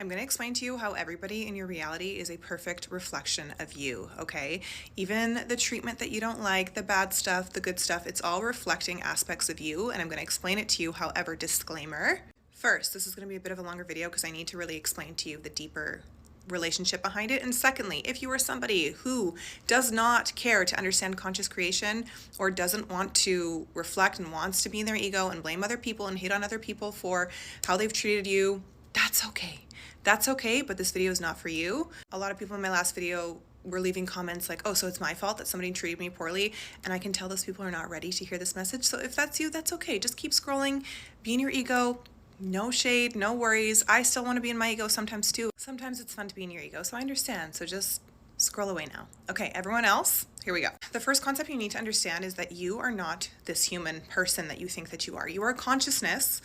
I'm going to explain to you how everybody in your reality is a perfect reflection of you, okay? Even the treatment that you don't like, the bad stuff, the good stuff, it's all reflecting aspects of you, and I'm going to explain it to you. However, disclaimer. First, this is going to be a bit of a longer video because I need to really explain to you the deeper relationship behind it. And secondly, if you are somebody who does not care to understand conscious creation or doesn't want to reflect and wants to be in their ego and blame other people and hate on other people for how they've treated you, that's okay. That's okay, but this video is not for you. A lot of people in my last video were leaving comments like, oh, so it's my fault that somebody treated me poorly. And I can tell those people are not ready to hear this message. So if that's you, that's okay. Just keep scrolling, be in your ego. No shade, no worries. I still want to be in my ego sometimes too. Sometimes it's fun to be in your ego, so I understand. So just scroll away now. Okay, everyone else, here we go. The first concept you need to understand is that you are not this human person that you think that you are. You are consciousness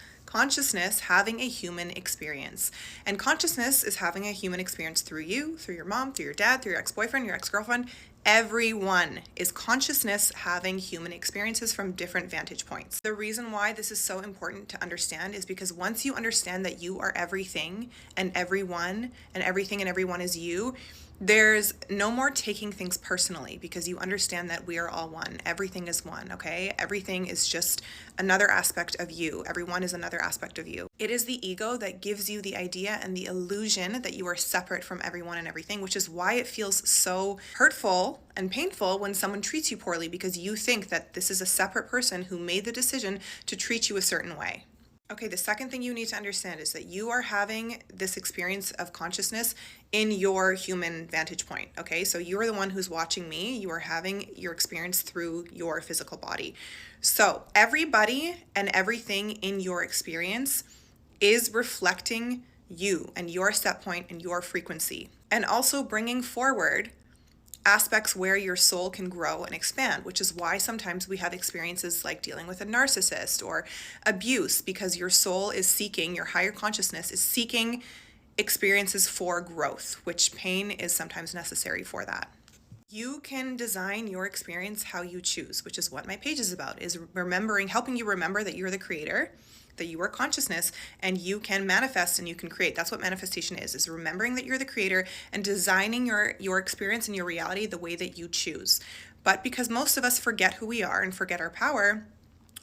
having a human experience. And consciousness is having a human experience through you, through your mom, through your dad, through your ex-boyfriend, your ex-girlfriend. Everyone is consciousness having human experiences from different vantage points. The reason why this is so important to understand is because once you understand that you are everything and everyone and everything and everyone is you, there's no more taking things personally because you understand that we are all one. Everything is one, okay? Everything is just another aspect of you. Everyone is another aspect of you. It is the ego that gives you the idea and the illusion that you are separate from everyone and everything, which is why it feels so hurtful and painful when someone treats you poorly because you think that this is a separate person who made the decision to treat you a certain way. Okay, the second thing you need to understand is that you are having this experience of consciousness in your human vantage point, okay? So you are the one who's watching me. You are having your experience through your physical body. So everybody and everything in your experience is reflecting you and your set point and your frequency, and also bringing forward aspects where your soul can grow and expand, which is why sometimes we have experiences like dealing with a narcissist or abuse, because your soul is seeking, your higher consciousness is seeking experiences for growth, which pain is sometimes necessary for that. You can design your experience how you choose, which is what my page is about, is helping you remember that you're the creator, that you are consciousness, and you can manifest and you can create. That's what manifestation is remembering that you're the creator and designing your experience and your reality the way that you choose. But because most of us forget who we are and forget our power,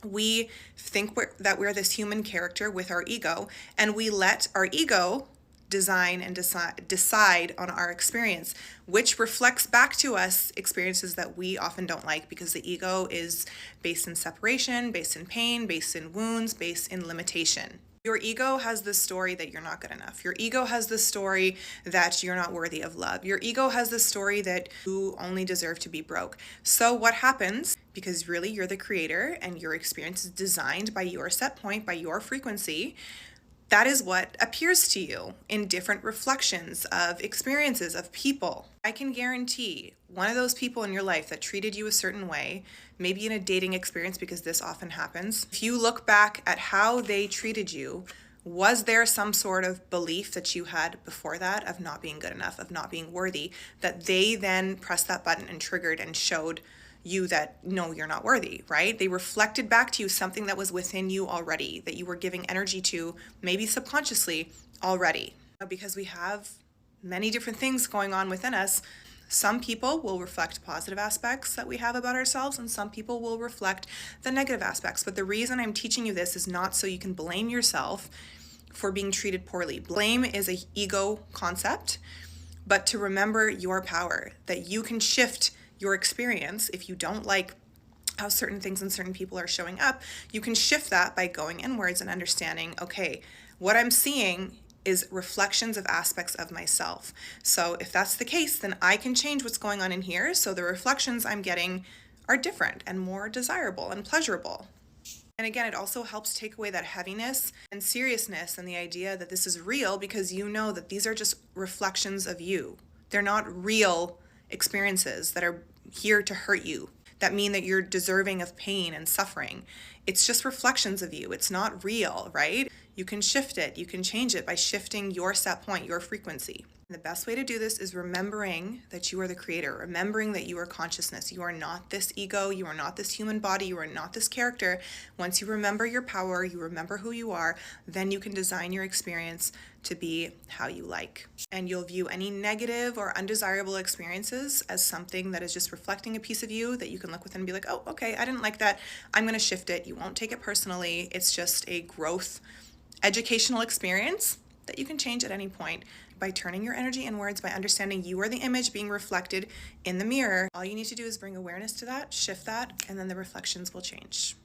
we think that we're this human character with our ego, and we let our ego design and decide on our experience, which reflects back to us experiences that we often don't like because the ego is based in separation, based in pain, based in wounds, based in limitation. Your ego has this story that you're not good enough. Your ego has this story that you're not worthy of love. Your ego has this story that you only deserve to be broke. So what happens, because really you're the creator and your experience is designed by your set point, by your frequency, that is what appears to you in different reflections of experiences of people. I can guarantee one of those people in your life that treated you a certain way, maybe in a dating experience, because this often happens, if you look back at how they treated you, was there some sort of belief that you had before that of not being good enough, of not being worthy, that they then pressed that button and triggered and showed you that no, you're not worthy, right? They reflected back to you something that was within you already, that you were giving energy to, maybe subconsciously already. Because we have many different things going on within us, some people will reflect positive aspects that we have about ourselves, and some people will reflect the negative aspects. But the reason I'm teaching you this is not so you can blame yourself for being treated poorly. Blame is an ego concept, but to remember your power, that you can shift your experience. If you don't like how certain things and certain people are showing up, you can shift that by going inwards and understanding, okay, what I'm seeing is reflections of aspects of myself. So if that's the case, then I can change what's going on in here so the reflections I'm getting are different and more desirable and pleasurable. And again, it also helps take away that heaviness and seriousness and the idea that this is real, because you know that these are just reflections of you. They're not real experiences that are here to hurt you, that mean that you're deserving of pain and suffering. It's just reflections of you. It's not real, right? You can shift it. You can change it by shifting your set point, your frequency. The best way to do this is remembering that you are the creator, remembering that you are consciousness. You are not this ego, you are not this human body, you are not this character. Once you remember your power, you remember who you are, then you can design your experience to be how you like. And you'll view any negative or undesirable experiences as something that is just reflecting a piece of you that you can look within and be like, oh, okay, I didn't like that. I'm going to shift it. You won't take it personally. It's just a growth, educational experience that you can change at any point by turning your energy inwards, by understanding you are the image being reflected in the mirror. All you need to do is bring awareness to that, shift that, and then the reflections will change.